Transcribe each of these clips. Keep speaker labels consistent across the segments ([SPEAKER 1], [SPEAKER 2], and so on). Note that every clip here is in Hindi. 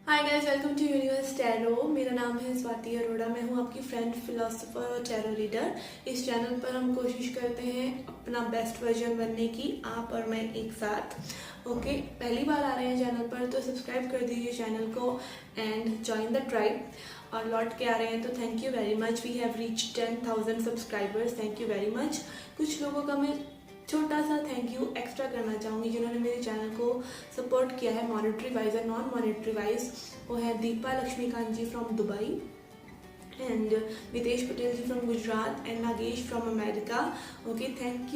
[SPEAKER 1] Hi guys, welcome to universe tarot. मेरा नाम है स्वाति अरोड़ा। मैं हूँ आपकी फ्रेंड, फिलोसोफर और टैरो रीडर। इस चैनल पर हम कोशिश करते हैं अपना बेस्ट वर्जन बनने की, आप और मैं एक साथ। ओके, पहली बार आ रहे हैं चैनल पर तो सब्सक्राइब कर दीजिए चैनल को एंड जॉइन द ट्राइब। और लौट के आ रहे हैं तो thank you very much. We have reach 10,000 subscribers. Thank you very much. कुछ लोगों का मैं छोटा सा थैंक यू एक्स्ट्रा करना चाहूँगी जिन्होंने मेरे चैनल को सपोर्ट किया है मॉनेटरी वाइज और नॉन मॉनेटरी वाइज। वो है Deepa Lakshmikant ji from Dubai and Nitesh Patel ji from Gujarat and Nagesh from America. Okay, thank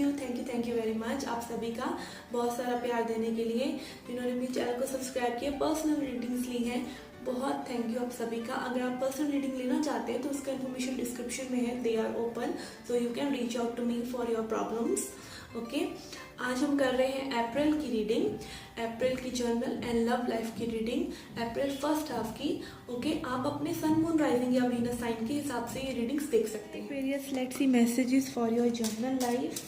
[SPEAKER 1] you very much आप सभी का बहुत सारा प्यार देने के लिए। जिन्होंने मेरे चैनल को सब्सक्राइब किया, पर्सनल रीडिंग्स ली हैं, बहुत थैंक यू आप सभी का। अगर आप पर्सनल रीडिंग लेना चाहते हैं तो उसका इन्फॉर्मेशन डिस्क्रिप्शन में है। They are open, so you can reach out to me for your problems. Okay, आज हम कर रहे हैं अप्रैल की रीडिंग, अप्रैल की जर्नल एंड लव लाइफ की रीडिंग, अप्रैल फर्स्ट हाफ की। ओके, आप अपने सन मून राइजिंग या वीनस साइन के हिसाब से ये रीडिंग्स देख सकते हैं। Various let's see messages for your general life.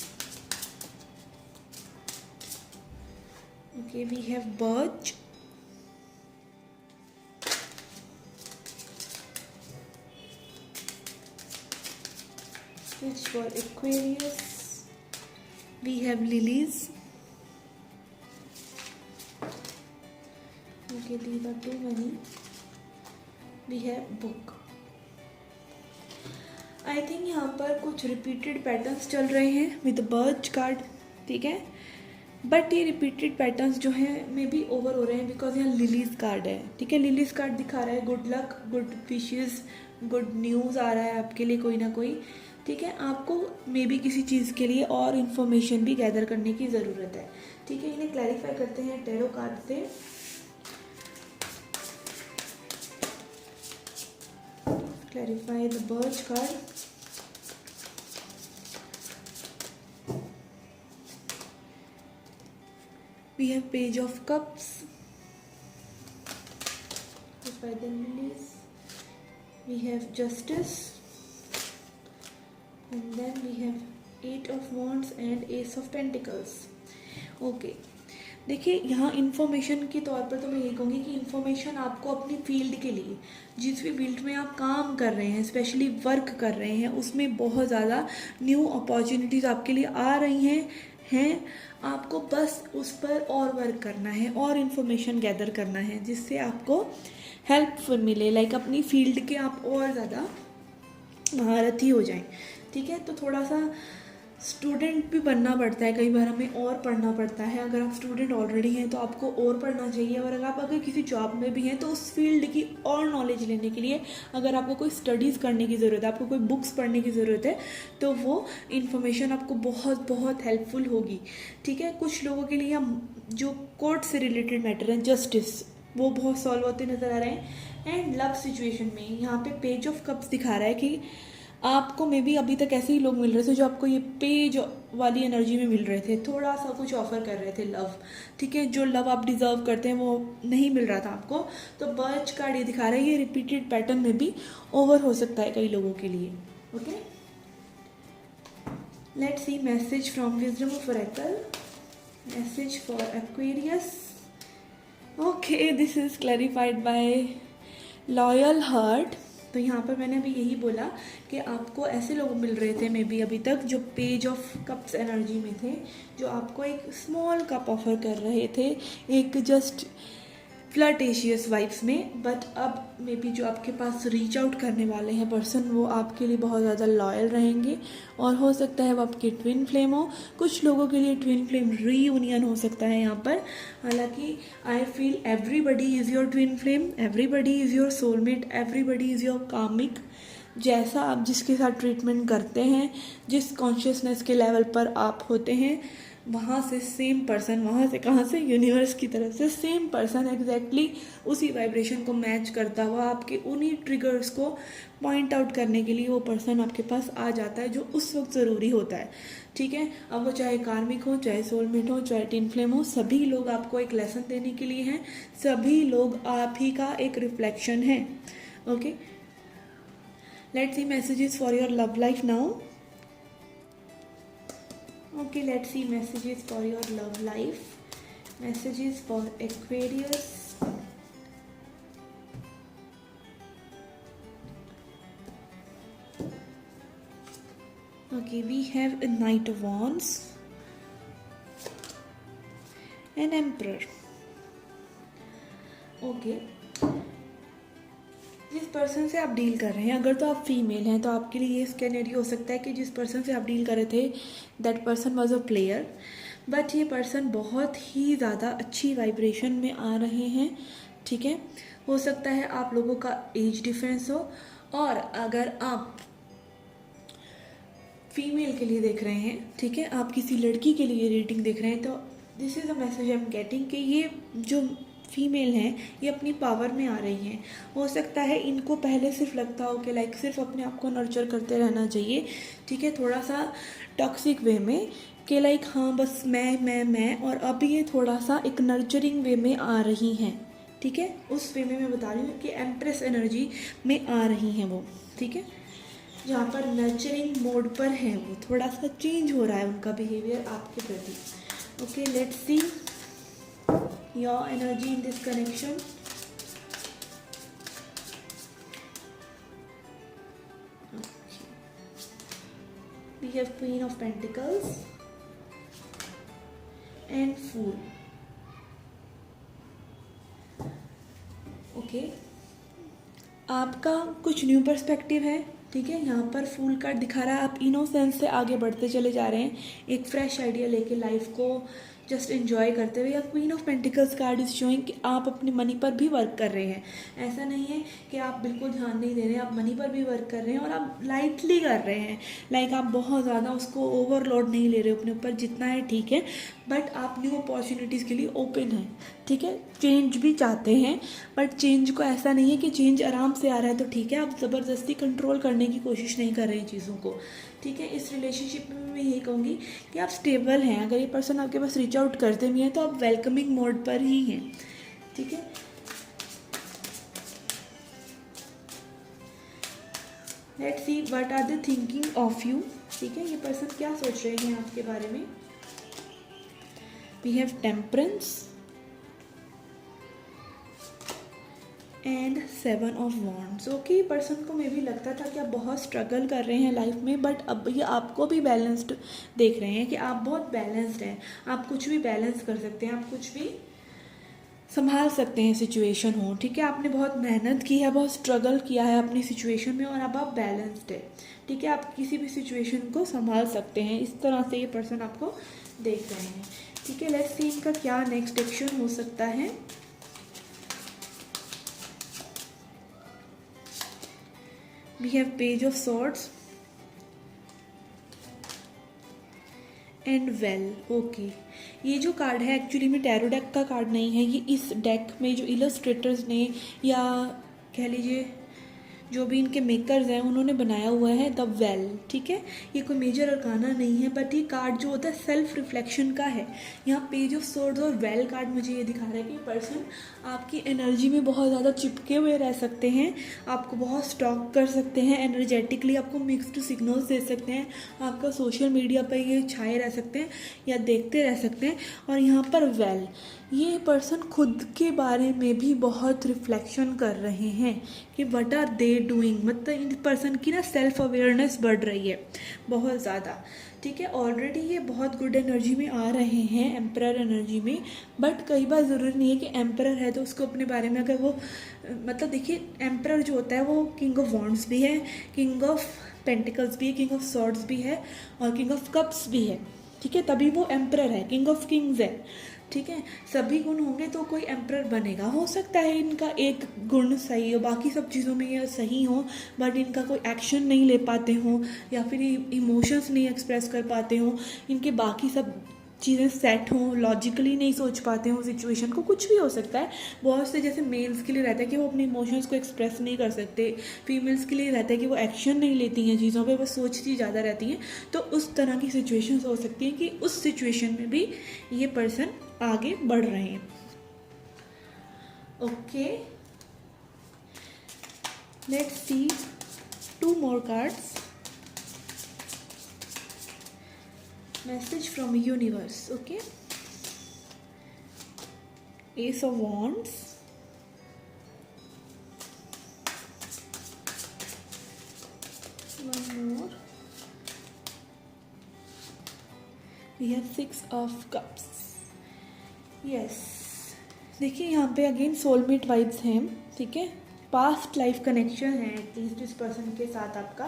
[SPEAKER 1] Okay, we have birch, which for Aquarius we have lilies. Okay, these are too many. We have book. I think यहाँ पर कुछ रिपीटेड पैटर्न्स चल रहे हैं विद बर्च कार्ड, ठीक है। बट ये रिपीटेड पैटर्न्स जो हैं मे बी ओवर हो रहे हैं बिकॉज यहाँ लिलीज कार्ड है, ठीक है। लिलीज कार्ड दिखा रहा है good luck, good wishes, good news आ रहा है आपके लिए कोई ना कोई, ठीक है। आपको मे बी किसी चीज़ के लिए और इन्फॉर्मेशन भी गैदर करने की ज़रूरत है, ठीक है। इन्हें क्लैरिफाई करते हैं टैरो कार्ड से। Clarify the birch card. We have Page of Cups. By the lilies. We have Justice. And then we have Eight of Wands and Ace of Pentacles. Okay. देखिए, यहाँ इन्फॉर्मेशन के तौर पर तो मैं यही कहूँगी कि इन्फॉर्मेशन आपको अपनी फील्ड के लिए, जिस भी फील्ड में आप काम कर रहे हैं, स्पेशली वर्क कर रहे हैं, उसमें बहुत ज़्यादा न्यू अपॉर्चुनिटीज़ आपके लिए आ रही हैं। आपको बस उस पर और वर्क करना है और इन्फॉर्मेशन गैदर करना है जिससे आपको हेल्पफुल मिले, लाइक अपनी फील्ड के आप और ज़्यादा महारथी हो जाएं, ठीक है। तो थोड़ा सा स्टूडेंट भी बनना पड़ता है, कई बार हमें और पढ़ना पड़ता है। अगर आप स्टूडेंट ऑलरेडी हैं तो आपको और पढ़ना चाहिए, और अगर किसी जॉब में भी हैं तो उस फील्ड की और नॉलेज लेने के लिए अगर आपको कोई स्टडीज़ करने की ज़रूरत है, आपको कोई बुक्स पढ़ने की ज़रूरत है, तो वो इन्फॉर्मेशन आपको बहुत बहुत हेल्पफुल होगी, ठीक है। कुछ लोगों के लिए जो कोर्ट से रिलेटेड मैटर है, जस्टिस, वो बहुत सॉल्व होते नज़र आ रहे हैं। एंड लव सिचुएशन में यहाँ पे पेज ऑफ कप्स दिखा रहा है कि आपको मे बी अभी तक ऐसे ही लोग मिल रहे थे जो आपको ये पेज वाली एनर्जी में मिल रहे थे, थोड़ा सा कुछ ऑफर कर रहे थे लव, ठीक है। जो लव आप डिजर्व करते हैं वो नहीं मिल रहा था आपको। तो बर्च कार्ड ये दिखा रहा है ये रिपीटेड पैटर्न में भी ओवर हो सकता है कई लोगों के लिए। Okay, let's see message from wisdom of oracle, message for Aquarius. Okay, this is clarified by loyal heart. तो यहाँ पर मैंने अभी यही बोला कि आपको ऐसे लोग मिल रहे थे मे बी अभी तक जो पेज ऑफ कप्स एनर्जी में थे, जो आपको एक स्मॉल कप ऑफर कर रहे थे, एक जस्ट फ्लर्टेशियस वाइब्स में। बट अब मे बी जो आपके पास रीच आउट करने वाले हैं पर्सन, वो आपके लिए बहुत ज़्यादा लॉयल रहेंगे, और हो सकता है वो आपके ट्विन फ्लेम हो। कुछ लोगों के लिए ट्विन फ्लेम रीयूनियन हो सकता है यहाँ पर। हालांकि I feel everybody is your twin flame, everybody is your soulmate, everybody is your comic. जैसा आप जिसके साथ ट्रीटमेंट करते हैं, जिस कॉन्शियसनेस के लेवल पर आप होते हैं, वहाँ से सेम पर्सन, वहाँ से कहाँ से, यूनिवर्स की तरफ से सेम पर्सन एग्जैक्टली उसी वाइब्रेशन को मैच करता हुआ आपके उन्हीं ट्रिगर्स को पॉइंट आउट करने के लिए वो पर्सन आपके पास आ जाता है जो उस वक्त ज़रूरी होता है, ठीक है। अब वो चाहे कार्मिक हो, चाहे सोलमेट हो, चाहे ट्विन फ्लेम हो, सभी लोग आपको एक लेसन देने के लिए हैं, सभी लोग आप ही का एक रिफ्लेक्शन है। Okay, let's see messages for your love life now. Okay, let's see messages for your love life. Messages for Aquarius. Okay, we have a Knight of Wands, an Emperor. Okay, जिस पर्सन से आप डील कर रहे हैं, अगर तो आप फीमेल हैं तो आपके लिए ये स्केनेरियो हो सकता है कि जिस पर्सन से आप डील कर रहे थे that person was a player, but ये पर्सन बहुत ही ज़्यादा अच्छी वाइब्रेशन में आ रहे हैं, ठीक है। हो सकता है आप लोगों का एज डिफरेंस हो, और अगर आप फीमेल के लिए देख रहे हैं, ठीक है, आप किसी लड़की के लिए रीडिंग देख रहे हैं, तो this is a message I am getting कि ये जो फीमेल हैं ये अपनी पावर में आ रही हैं। हो सकता है इनको पहले सिर्फ लगता हो कि लाइक सिर्फ अपने आप को नर्चर करते रहना चाहिए, ठीक है, थोड़ा सा टॉक्सिक वे में कि लाइक हाँ बस मैं, और अब ये थोड़ा सा एक नर्चरिंग वे में आ रही हैं, ठीक है। उस वे में मैं बता रही हूँ कि एम्प्रेस एनर्जी में आ रही हैं वो, ठीक है, जहाँ पर नर्चरिंग मोड पर है वो, थोड़ा सा चेंज हो रहा है उनका बिहेवियर आपके प्रति। Okay, let's see your energy in this connection. We have Queen of Pentacles and Fool. Okay, आपका कुछ न्यू पर्सपेक्टिव है, ठीक है। यहाँ पर फूल कार्ड दिखा रहा है आप इनोसेंस से आगे बढ़ते चले जा रहे हैं, एक फ्रेश आइडिया लेके लाइफ को जस्ट एंजॉय करते हुए। या queen of pentacles card is showing कि आप अपने मनी पर भी वर्क कर रहे हैं। ऐसा नहीं है कि आप बिल्कुल ध्यान नहीं दे रहे हैं, आप मनी पर भी वर्क कर रहे हैं और आप लाइटली कर रहे हैं, लाइक आप बहुत ज़्यादा उसको ओवरलोड नहीं ले रहे हो अपने ऊपर, जितना है ठीक है, बट आप न्यू अपॉर्चुनिटीज़ के लिए ओपन हैं, ठीक है। चेंज भी चाहते हैं, बट चेंज को ऐसा नहीं है कि चेंज आराम से आ रहा है तो ठीक है, आप ज़बरदस्ती कंट्रोल करने की कोशिश नहीं कर रहे हैं चीज़ों को, ठीक है। इस रिलेशनशिप में मैं यही कहूँगी कि आप स्टेबल हैं। अगर ये पर्सन आपके पास रीच आउट करते भी हैं तो आप वेलकमिंग मोड पर ही हैं, ठीक है। Let's see what are the thinking of you, ठीक है, ये पर्सन क्या सोच रहे हैं आपके बारे में। We have temperance and 7 of wands. Okay, person को मे भी लगता था कि आप बहुत स्ट्रगल कर रहे हैं लाइफ में, बट अब ये आपको भी बैलेंस्ड देख रहे हैं कि आप बहुत बैलेंस्ड हैं, आप कुछ भी बैलेंस कर सकते हैं, आप कुछ भी संभाल सकते हैं सिचुएशन हो, ठीक है। आपने बहुत मेहनत की है, बहुत स्ट्रगल किया है अपनी सिचुएशन में और अब आप बैलेंस्ड है, ठीक है। आप किसी भी सिचुएशन को संभाल सकते हैं, इस तरह से ये पर्सन आपको देख रहे हैं, ठीक है। लेट्स सी इनका क्या नेक्स्ट एक्शन हो सकता है। We have Page of Swords and Well. Okay, ये जो कार्ड है एक्चुअली में टैरो डेक का कार्ड नहीं है, ये इस डेक में जो इलस्ट्रेटर्स ने या कह लीजिए जो भी इनके मेकर्स हैं उन्होंने बनाया हुआ है द वेल, ठीक है। ये कोई मेजर अरकाना नहीं है, बट ये कार्ड जो होता है सेल्फ रिफ्लेक्शन का है। यहाँ पेज ऑफ सोर्ड्स और वेल कार्ड मुझे ये दिखा रहा है कि पर्सन आपकी एनर्जी में बहुत ज़्यादा चिपके हुए रह सकते हैं, आपको बहुत स्टॉक कर सकते हैं एनर्जेटिकली, आपको मिक्स्ड सिग्नल्स दे सकते हैं, आपका सोशल मीडिया पर ये छाए रह सकते हैं या देखते रह सकते हैं। और यहाँ पर वेल, ये पर्सन खुद के बारे में भी बहुत रिफ्लेक्शन कर रहे हैं कि व्हाट आर दे डूइंग, मतलब इन पर्सन की ना सेल्फ अवेयरनेस बढ़ रही है बहुत ज़्यादा, ठीक है। ऑलरेडी ये बहुत गुड एनर्जी में आ रहे हैं, एम्परर एनर्जी में, बट कई बार ज़रूरी नहीं है कि एम्परर है तो उसको अपने बारे में अगर वो मतलब देखिए एम्परर जो होता है वो किंग ऑफ वॉन्ड्स भी है, किंग ऑफ पेंटिकल्स भी है, किंग ऑफ सॉर्ड्स भी है और किंग ऑफ कप्स भी है, ठीक है, तभी वो एम्परर है, किंग ऑफ किंग्स है, ठीक है। सभी गुण होंगे तो कोई एम्परर बनेगा। हो सकता है इनका एक गुण सही हो, बाकी सब चीज़ों में ये सही हो, बट इनका कोई एक्शन नहीं ले पाते हो या फिर इमोशंस नहीं एक्सप्रेस कर पाते हो, इनके बाकी सब चीज़ें सेट हों, लॉजिकली नहीं सोच पाते हो सिचुएशन को, कुछ भी हो सकता है। बहुत से जैसे मेल्स के लिए रहता है कि वो अपने इमोशंस को एक्सप्रेस नहीं कर सकते, फीमेल्स के लिए रहता है कि वो एक्शन नहीं लेती हैं चीज़ों पे, वो सोचती ज़्यादा रहती हैं। तो उस तरह की सिचुएशंस हो सकती हैं कि उस सिचुएशन में भी ये पर्सन आगे बढ़ रहे हैं। Okay, let's C 2 more cards. Message from universe. Okay, Ace of Wands, one more, we have 6 of cups. Yes, देखिए यहाँ पे अगेन सोलमेट वाइब्स हैं, ठीक है, पास्ट लाइफ कनेक्शन है एटलीस्ट इस पर्सन के साथ आपका,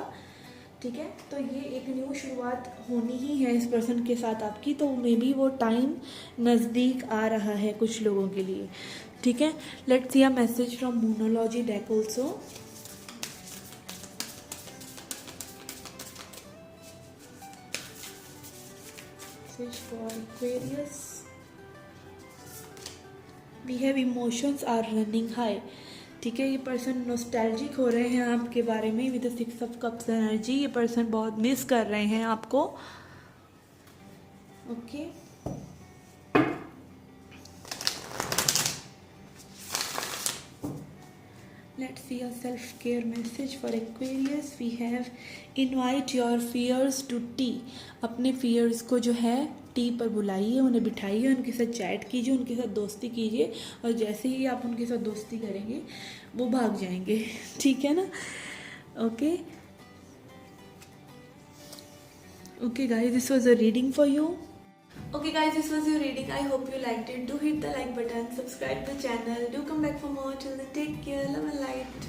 [SPEAKER 1] ठीक है। तो ये एक न्यू शुरुआत होनी ही है इस पर्सन के साथ आपकी, तो मे बी वो टाइम नज़दीक आ रहा है कुछ लोगों के लिए, ठीक है। Let's see a message from Moonology deck also. Message for Aquarius, we have emotions are running high, ठीक है। ये पर्सन नॉस्टैल्जिक हो रहे हैं आपके बारे में विद 6 ऑफ कप्स एनर्जी। ये पर्सन बहुत मिस कर रहे हैं आपको, okay. Let's see a self care message for Aquarius. We have invite your fears to tea, अपने फियर्स को जो है टी पर बुलाइए, उन्हें बिठाइए, उनके साथ चैट कीजिए, उनके साथ दोस्ती कीजिए, और जैसे ही आप उनके साथ दोस्ती करेंगे वो भाग जाएंगे, ठीक है ना, okay. Okay guys, this was a reading for you. Okay guys, this was your reading. I hope you liked it. Do hit the like button, subscribe the channel, do come back for more. Till then, take care, love and light.